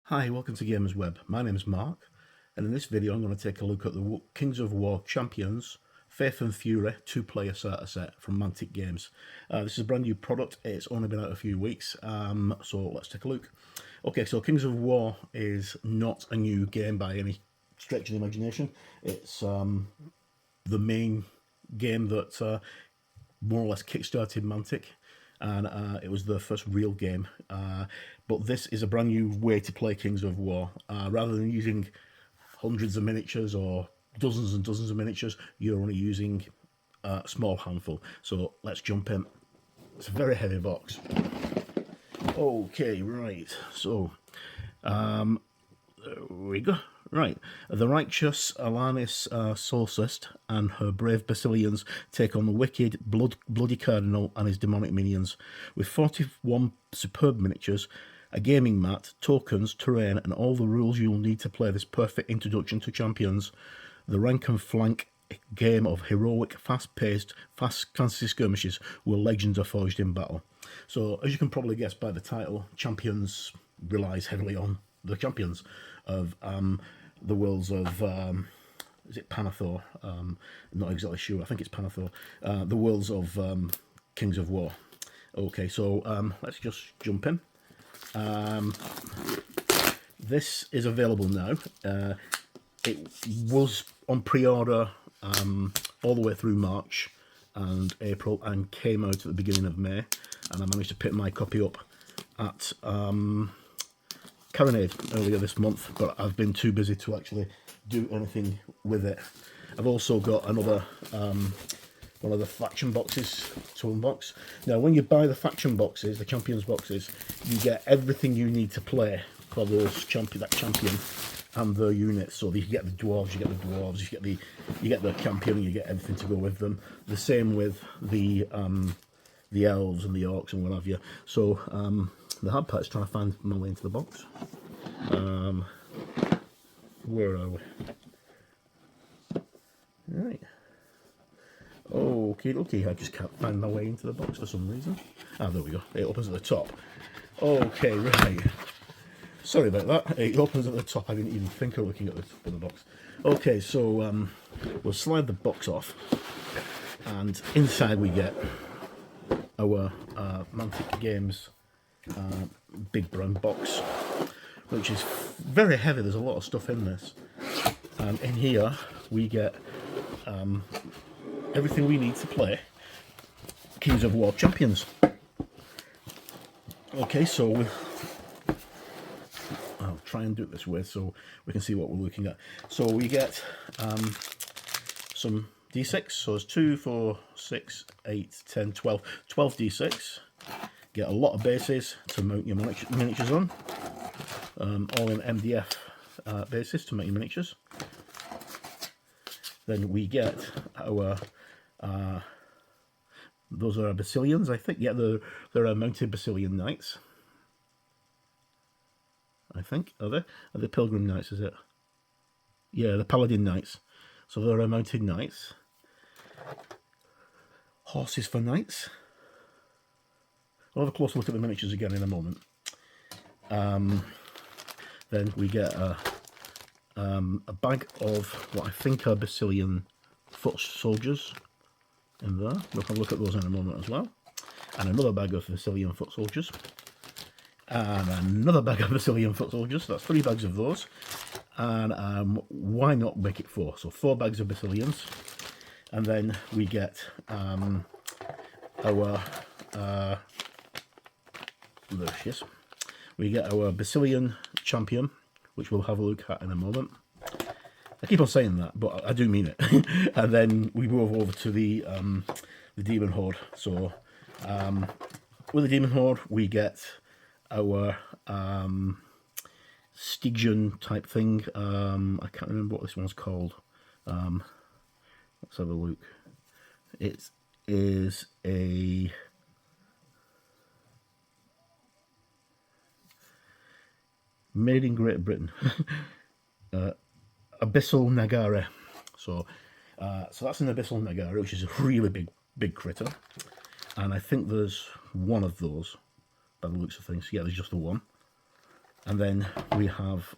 Hi, welcome to Gamers Web. My name is Mark, and in this video I'm going to take a look at the Kings of War Champions Faith and Fury 2-player starter set from Mantic Games. This is a brand new product. It's only been out a few weeks, so let's take a look. Okay, so Kings of War is not a new game by any stretch of the imagination. It's the main game that more or less kickstarted Mantic, and it was the first real game. But this is a brand new way to play Kings of War. Rather than using hundreds of miniatures or dozens and dozens of miniatures, you're only using a small handful. So let's jump in. It's a very heavy box. Okay, right. So there we go. Right, the righteous Alanis Sallustis and her brave Basileans take on the wicked, bloody Cardinal and his demonic minions. With 41 superb miniatures, a gaming mat, tokens, terrain, and all the rules you'll need to play this perfect introduction to champions, the rank and flank game of heroic, fast-paced, fast fantasy skirmishes where legends are forged in battle. So, as you can probably guess by the title, Champions relies heavily on the champions of the worlds of, is it Panathar? Not exactly sure, I think it's Panathar. The worlds of Kings of War. Okay, so let's just jump in. This is available now. It was on pre-order all the way through March and April and came out at the beginning of May, and I managed to pick my copy up at Cardinal earlier this month, but I've been too busy to actually do anything with it. I've also got another one of the faction boxes to unbox. Now, when you buy the faction boxes, the champions boxes, you get everything you need to play for those champion and the units. So you get the dwarves, you get the dwarves, you get the champion, you get everything to go with them. The same with the elves and the orcs and what have you. So the hard part is trying to find my way into the box. Where are we? Right. Okay, I just can't find my way into the box for some reason. Ah, there we go. It opens at the top. Okay, right. Sorry about that. It opens at the top. I didn't even think of looking at the top of the box. Okay, so we'll slide the box off, and inside we get our Mantic Games big brown box, which is very heavy. There's a lot of stuff in this. In here we get everything we need to play Kings of War Champions. Okay, so I'll try and do it this way so we can see what we're looking at. So we get some D6, so it's 2, 4, 6, 8, 10, 12, 12 D6. Get a lot of bases to mount your miniatures on, all in MDF bases to make your miniatures. Then we get our, those are Basileans, I think. Yeah, they're mounted Basilean knights. I think, are they? Are they Pilgrim Knights, is it? Yeah, the Paladin Knights. So they're mounted knights. Horses for knights. I'll have a closer look at the miniatures again in a moment. Then we get a bag of what I think are Basilean foot soldiers in there. We'll have a look at those in a moment as well. And another bag of Basilean foot soldiers. And another bag of Basilean foot soldiers. That's 3 bags of those. And why not make it 4? So 4 bags of Basileans. And then we get our there she is. We get our Basilean champion, which we'll have a look at in a moment. I keep on saying that, but I do mean it. And then we move over to the Demon Horde. So with the Demon Horde, we get our Stygian type thing. I can't remember what this one's called. Let's have a look. It is a made in Great Britain. Abyssal Nagarri. So that's an Abyssal Nagarri, which is a really big critter. And I think there's one of those by the looks of things. Yeah, there's just the one. And then we have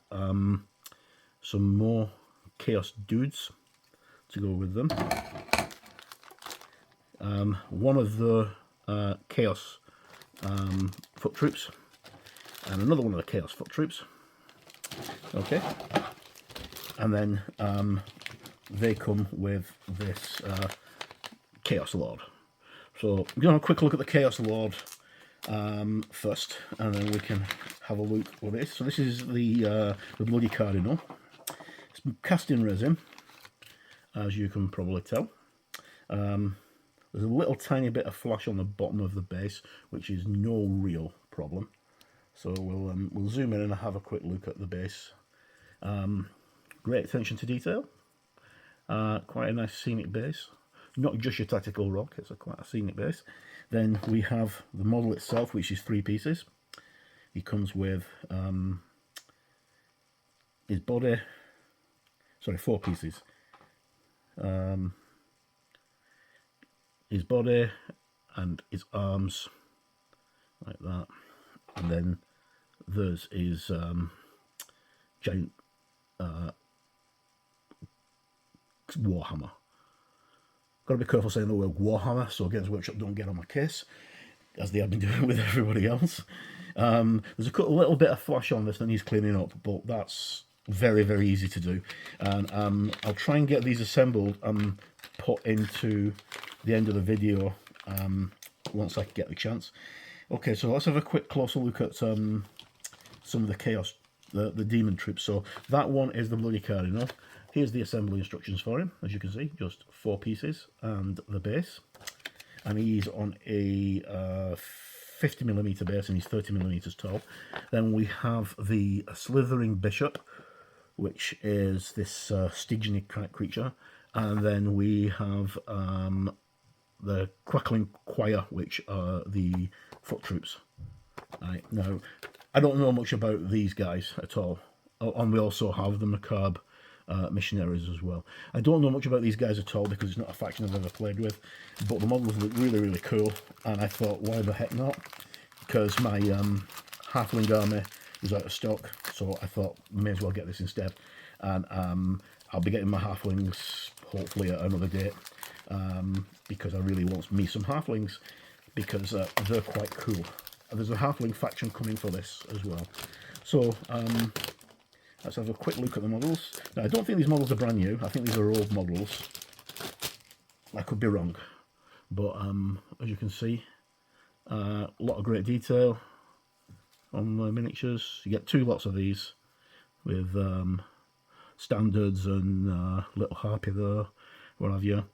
some more Chaos dudes to go with them. One of the Chaos foot troops, and another one of the Chaos foot troops. Okay, and then they come with this Chaos Lord. So we're going to have a quick look at the Chaos Lord first, and then we can have a look what it is. So this is the bloody Cardinal. It's cast in resin, as you can probably tell. There's a little tiny bit of flash on the bottom of the base, which is no real problem. So we'll zoom in and have a quick look at the base. Great attention to detail. Quite a nice scenic base. Not just your tactical rock, it's quite a scenic base. Then we have the model itself, which is 3 pieces. He comes with his body, sorry, 4 pieces. His body and his arms, like that. And then there's his giant warhammer. Got to be careful saying the word warhammer, so Games Workshop don't get on my case, as they have been doing with everybody else. There's a little bit of flash on this that needs cleaning up, but that's very, very easy to do. And I'll try and get these assembled and put into the end of the video once I get the chance. Okay, so let's have a quick closer look at some of the Chaos, the demon troops. So that one is the bloody Cardinal. Here's the assembly instructions for him, as you can see, just 4 pieces and the base. And he's on a 50mm base and he's 30mm tall. Then we have the Slithering Bishop, which is this Stygian creature. And then we have the Quackling Choir, which are the foot troops. Right, now, I don't know much about these guys at all. And we also have the Macabre missionaries as well. I don't know much about these guys at all because it's not a faction I've ever played with, but the models look really, really cool, and I thought, why the heck not? Because my halfling army was out of stock, so I thought may as well get this instead. And I'll be getting my halflings hopefully at another date, because I really want me some halflings, because they're quite cool. There's a halfling faction coming for this as well. So let's have a quick look at the models. Now, I don't think these models are brand new. I think these are old models. I could be wrong. But as you can see, a lot of great detail on the miniatures. You get 2 lots of these with standards and little harpy there, what have you.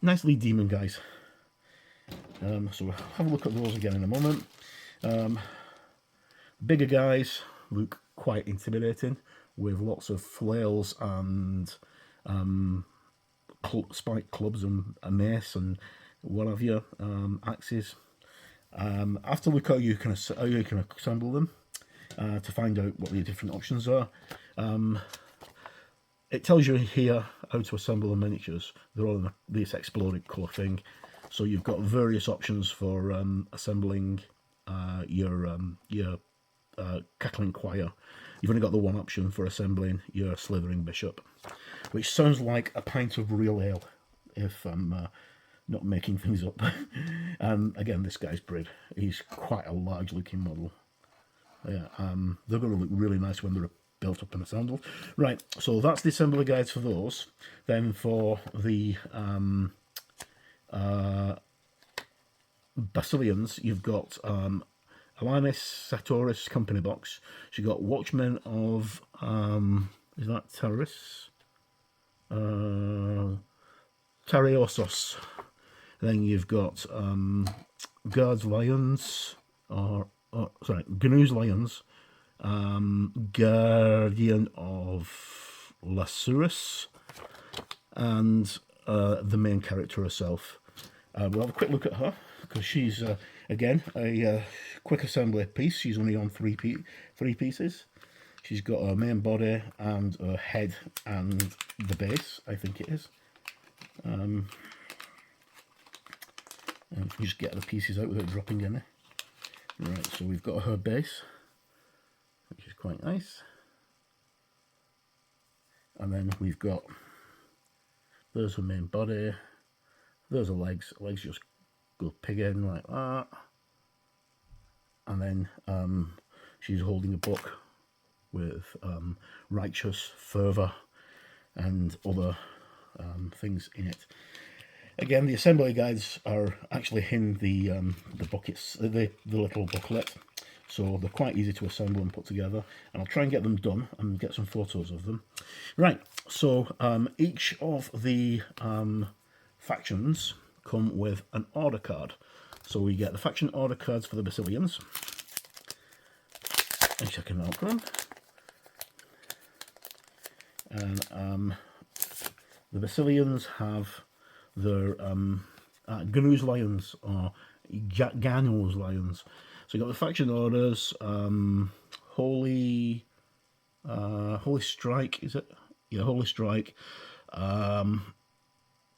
Nicely demon guys. So we'll have a look at those again in a moment. Bigger guys look quite intimidating, with lots of flails and spiked clubs and a mace and what have you, axes. I have to look how you can assemble them to find out what the different options are. It tells you here how to assemble the miniatures. They're all in this exploded colour thing, so you've got various options for assembling your Cackling Choir. You've only got the one option for assembling your Slithering Bishop, which sounds like a pint of real ale, if I'm not making things up. And again, this guy's bred. He's quite a large looking model. Yeah, they're going to look really nice when they're built up and assembled. Right, so that's the assembly guides for those. Then for the Basileans, you've got Alanis Sartoris company box. So you've got Watchmen of, is that terrorists? Tariosos. Then you've got Guards Lions, sorry, Gnu's Lions, Guardian of Lassurus, and the main character herself. We'll have a quick look at her, because she's, again, a quick assembly piece. She's only on 3 pieces. She's got her main body and her head and the base, I think it is. And you just get the pieces out without dropping any. Right, so we've got her base. quite nice. And then we've got, there's the main body, there's the legs. Legs just go pig in like that. And then she's holding a book with righteous fervour and other things in it. Again, the assembly guides are actually in the buckets, the little booklet, so they're quite easy to assemble and put together. And I'll try and get them done and get some photos of them. Right, so each of the factions come with an order card. So we get the faction order cards for the Basileans. And check them out for them. And the Basileans have their Gnu's Lions, or Gano's Lions. So you got the faction orders, Holy Strike, is it? Yeah, Holy Strike,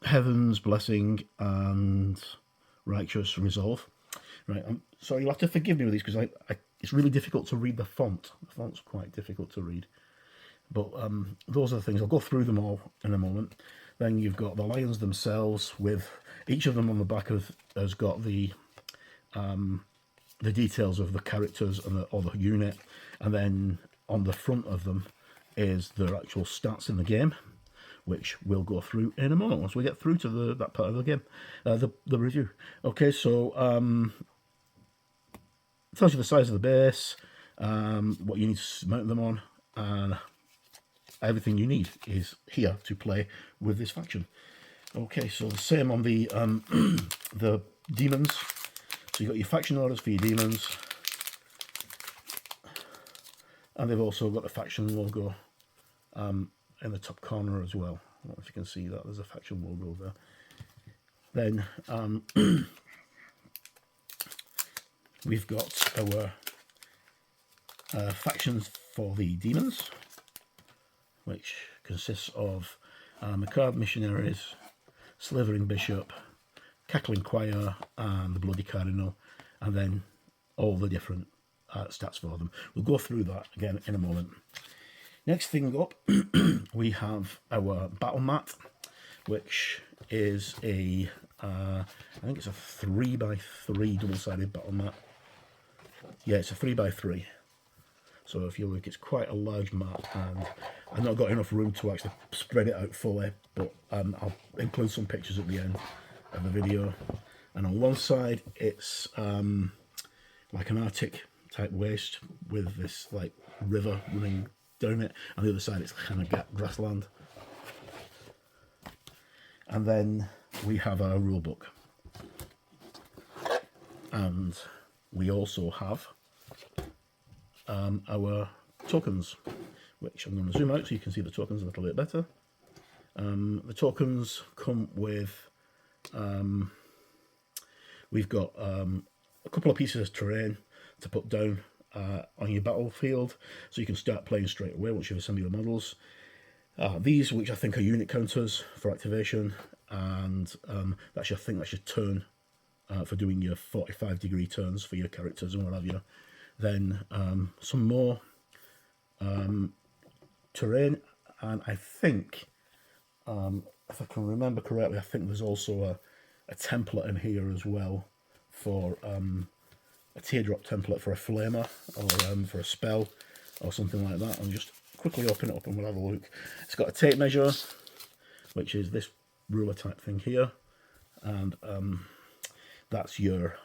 Heaven's Blessing, and Righteous Resolve. Right, so you'll have to forgive me with these because it's really difficult to read the font. The font's quite difficult to read. But those are the things. I'll go through them all in a moment. Then you've got the lions themselves, with each of them on the back has got the details of the characters and or the unit, and then on the front of them is their actual stats in the game, which we'll go through in a moment once we get through to that part of the game, the review. Okay, so it tells you the size of the base, what you need to mount them on, and everything you need is here to play with this faction. Okay, so the same on the the demons. So you've got your faction orders for your demons, and they've also got the faction logo in the top corner as well. I don't know if you can see that, there's a faction logo there. Then we've got our factions for the demons, which consists of Macabre Missionaries, Slithering Bishop, Cackling Choir, and the Bloody Cardinal, and then all the different stats for them. We'll go through that again in a moment. Next thing up, we have our battle mat, which is I think it's a 3x3 double-sided battle mat. Yeah, it's a 3x3. So if you look, it's quite a large map, and I've not got enough room to actually spread it out fully, but I'll include some pictures at the end of the video. And on one side, it's like an Arctic type waste with this like river running down it, and the other side it's kind of grassland. And then we have our rule book, and we also have our tokens, which I'm going to zoom out so you can see the tokens a little bit better. The tokens come with, we've got a couple of pieces of terrain to put down on your battlefield, so you can start playing straight away once you've assembled your models. These, which I think are unit counters for activation, and I think that's your turn for doing your 45-degree turns for your characters and what have you. Then some more terrain, and I think, if I can remember correctly, I think there's also a template in here as well for a teardrop template for a flamer, or for a spell or something like that. I'll just quickly open it up and we'll have a look. It's got a tape measure, which is this ruler type thing here, and that's your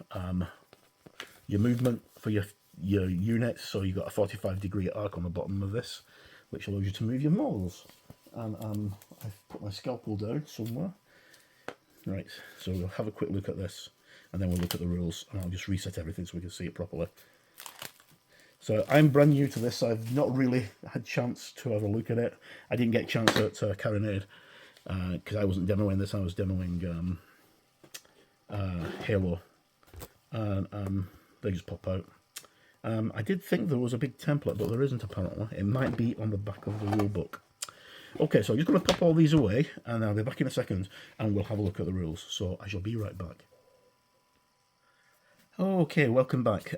movement for your units. So you've got a 45-degree arc on the bottom of this, which allows you to move your models. And I've put my scalpel down somewhere. Right, so we'll have a quick look at this, and then we'll look at the rules, and I'll just reset everything so we can see it properly. So I'm brand new to this. I've not really had a chance to have a look at it. I didn't get a chance at Cardinal because I wasn't demoing this. I was demoing Halo, and they just pop out. I did think there was a big template, but there isn't apparently. It might be on the back of the rule book. Okay, so I'm just going to pop all these away, and I'll be back in a second, and we'll have a look at the rules. So I shall be right back. Okay, welcome back.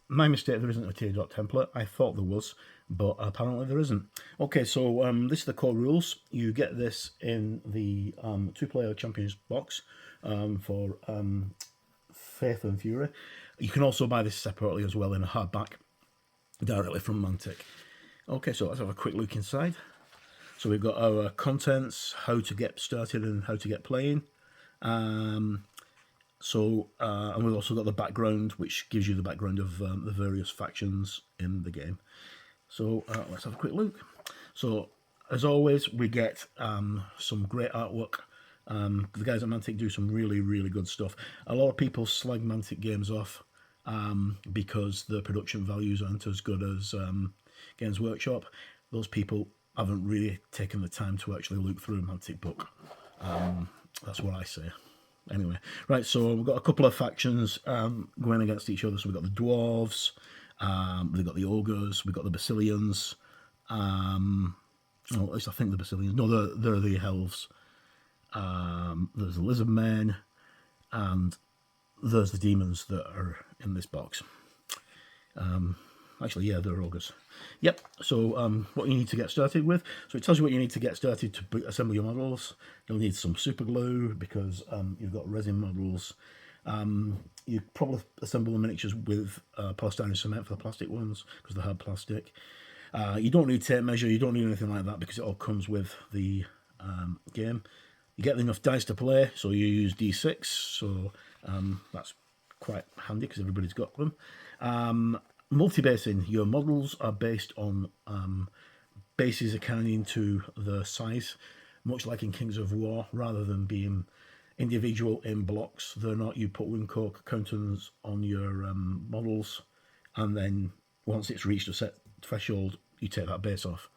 My mistake, there isn't a teardrop template. I thought there was, but apparently there isn't. Okay, so this is the core rules. You get this in the two-player champions box for Faith and Fury. You can also buy this separately as well in a hardback directly from Mantic. Okay, so let's have a quick look inside. So we've got our contents, how to get started and how to get playing. And we've also got the background, which gives you the background of the various factions in the game. So let's have a quick look. So as always, we get some great artwork. The guys at Mantic do some really, really good stuff. A lot of people slag Mantic Games off because the production values aren't as good as Games Workshop. Those people haven't really taken the time to actually look through a Mantic book. That's what I say. Anyway, right, so we've got a couple of factions going against each other. So we've got the Dwarves, we've got the Ogres, we've got the Basileans. At least I think the Basileans. No, they're the Elves. There's the Lizard Men, and there's the Demons that are in this box. Actually, yeah, they're Ogres. Yep, so what you need to get started with. So it tells you what you need to get started to assemble your models. You'll need some super glue because you've got resin models. You probably assemble the miniatures with polystyrene cement for the plastic ones because they're hard plastic. You don't need tape measure, you don't need anything like that because it all comes with the game. You get enough dice to play, so you use D6, so that's quite handy because everybody's got them. Multi-basing, your models are based on bases accounting to the size, much like in Kings of War, rather than being individual in blocks. They're not, you put Winco counters on your models, and then once it's reached a set threshold, you take that base off.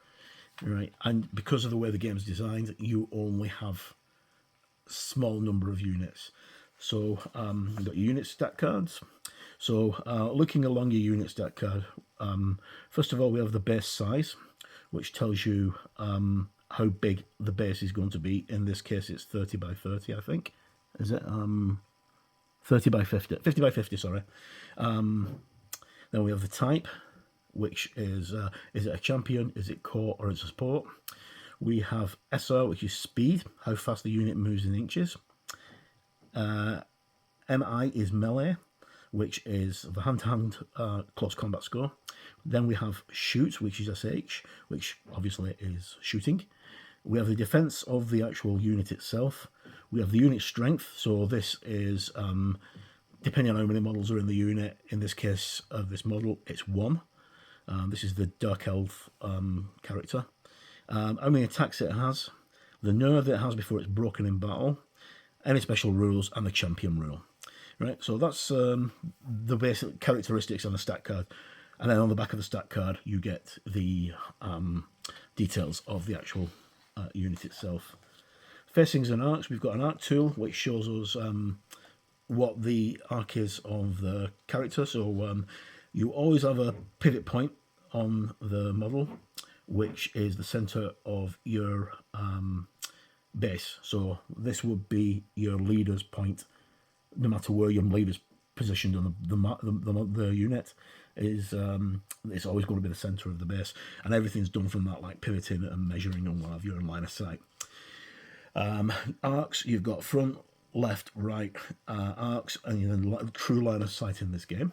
Right, and because of the way the game's designed, you only have small number of units. So you've got your unit stat cards. So looking along your unit stat card, first of all we have the base size, which tells you how big the base is going to be. In this case it's 30 by 30, I think. Is it 30 by 50? 50 by 50, sorry. Then we have the type, which is it a champion, is it core, or is it support? We have SR, which is speed, how fast the unit moves in inches. MI is melee, which is the hand-to-hand close combat score. Then we have shoot, which is SH, which obviously is shooting. We have the defense of the actual unit itself. We have the unit strength, so this is depending on how many models are in the unit. In this case of this model, it's 1. This is the Dark Elf character. How many attacks it has, the nerve that it has before it's broken in battle, any special rules, and the champion rule. Right, so that's the basic characteristics on the stat card. And then on the back of the stat card, you get the details of the actual unit itself. Facings and arcs, we've got an arc tool, which shows us what the arc is of the character. So you always have a pivot point on the model, which is the center of your base. So this would be your leader's point. No matter where your leader's positioned on the unit, is it's always going to be the centre of the base, and everything's done from that, like pivoting and measuring and what have you in line of sight. Arcs, you've got front, left, right arcs, and then true line of sight in this game.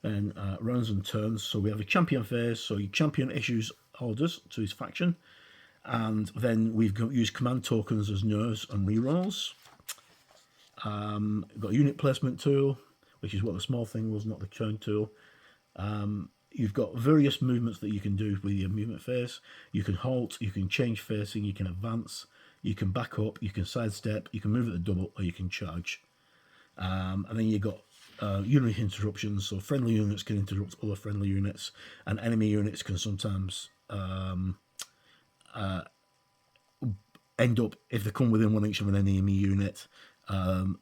And rounds and turns. So we have a champion phase. So your champion issues orders to his faction, and then we've used command tokens as nerves and rerolls. We've got a unit placement tool, which is what the small thing was, not the turn tool. You've got various movements that you can do with your movement phase. You can halt, you can change facing, you can advance, you can back up, you can sidestep, you can move at the double, or you can charge. And then you've got unit interruptions, so friendly units can interrupt other friendly units, and enemy units can sometimes end up, if they come within 1 inch of an enemy unit,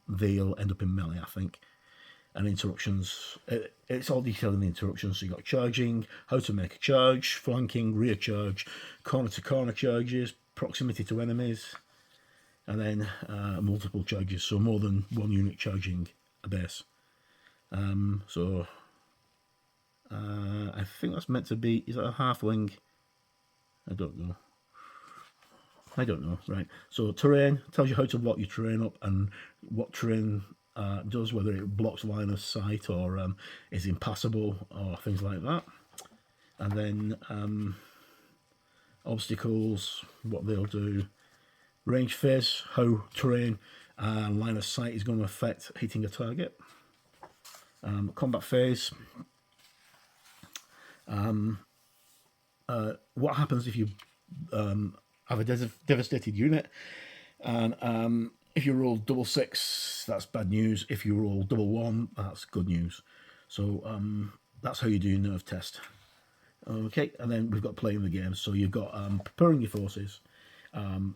they'll end up in melee, I think. And interruptions, it's all detailed in the interruptions. So you've got charging, how to make a charge, flanking, rear charge, corner to corner charges, proximity to enemies, and then multiple charges, so more than one unit charging a base. So I think that's meant to be, is that a halfling? I don't know. Right. So terrain tells you how to block your terrain up and what terrain does, whether it blocks line of sight or is impassable or things like that. And then obstacles, what they'll do. Range phase, how terrain and line of sight is going to affect hitting a target. Combat phase. What happens if you have a devastated unit, and if you roll double 6, that's bad news. If you roll double 1, that's good news. So that's how you do your nerve test. Okay, and then we've got playing the game. So you've got preparing your forces,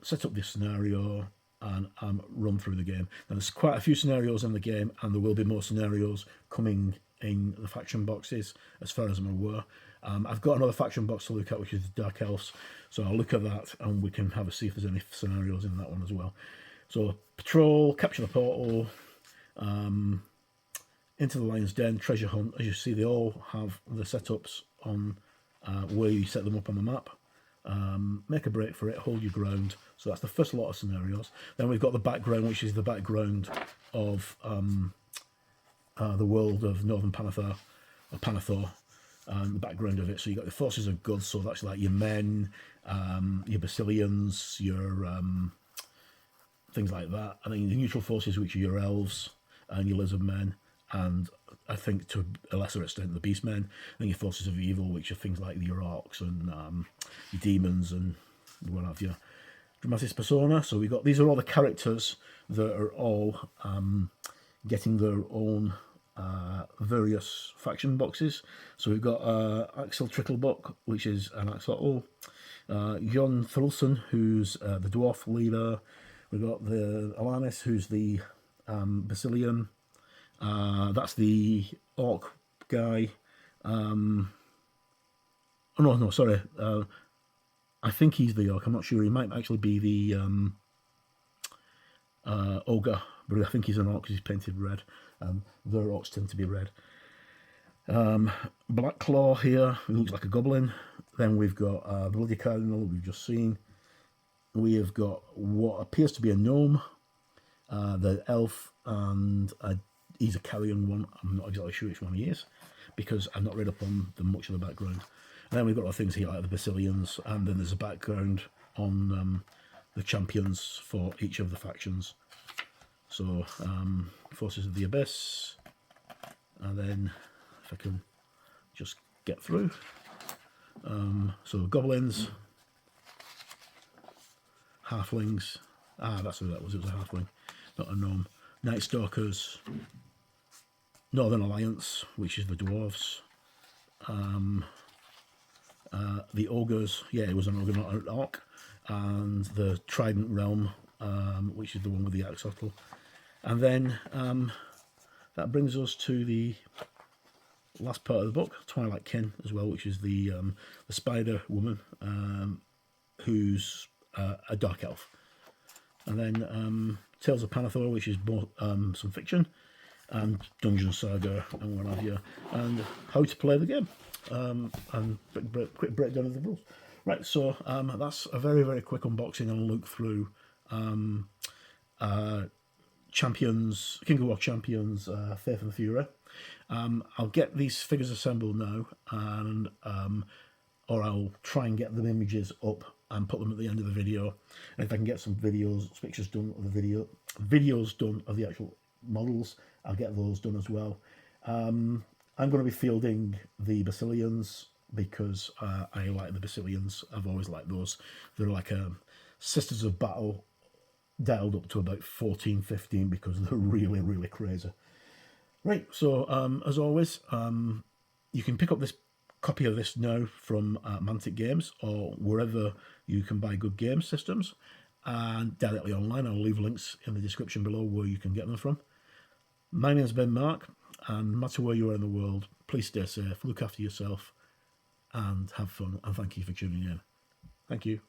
set up this scenario, and run through the game. Now there's quite a few scenarios in the game, and there will be more scenarios coming in the faction boxes, as far as I'm aware. I've got another faction box to look at, which is the Dark Elves, so I'll look at that and we can have a see if there's any scenarios in that one as well. So patrol, capture the portal, into the Lion's Den, treasure hunt. As you see, they all have the setups on where you set them up on the map. Make a break for it, hold your ground. So that's the first lot of scenarios. Then we've got the background, which is the background of the world of Northern Panathar, or Panathar, the background of it. So you've got the forces of gods, so that's like your men, your Basileans, your things like that. And then the neutral forces, which are your elves and your lizard men, and I think to a lesser extent the beast men. And your forces of evil, which are things like your orcs and your demons and what have you. Dramatis persona. So we got, these are all the characters that are all getting their own various faction boxes. So we've got Axel Tricklebuck, which is an axolotl. Jon Thulson, who's the dwarf leader. We've got the Alanis, who's the Basilean. That's the orc guy. Oh no, sorry. I think he's the orc. I'm not sure. He might actually be the ogre, but I think he's an orc because he's painted red. Their orcs tend to be red. Black Claw here, who looks like a goblin. Then we've got the Bloody Cardinal we've just seen. We have got what appears to be a gnome, the elf, and he's a carrion one. I'm not exactly sure which one he is, because I've not read up on much of the background. And then we've got other things here like the Basileans, and then there's a background on the champions for each of the factions. So Forces of the Abyss, and then if I can just get through. So goblins, halflings. That's who that was. It was a halfling, not a gnome. Night Stalkers, Northern Alliance, which is the dwarves. The ogres, yeah, it was an ogre, not an orc. And the Trident Realm, which is the one with the axolotl. And then that brings us to the last part of the book, Twilight Kin as well, which is the spider woman, who's a dark elf. And then Tales of Panathar, which is more some fiction, and Dungeon Saga and what have you, and how to play the game, and quick breakdown of the rules. Right, so that's a very, very quick unboxing and look through Champions, King of War Champions, Faith and Fury. I'll get these figures assembled now, and or I'll try and get them images up and put them at the end of the video. And if I can get some pictures done of the videos done of the actual models, I'll get those done as well. I'm going to be fielding the Basileans because I like the Basileans. I've always liked those. They're like Sisters of Battle dialed up to about 14, 15 because they're really, really crazy. Right, so as always, you can pick up this copy of this now from Mantic Games or wherever you can buy good game systems, and directly online. I'll leave links in the description below where you can get them from. My name's been Mark, and no matter where you are in the world, please stay safe, look after yourself, and have fun, and thank you for tuning in. Thank you.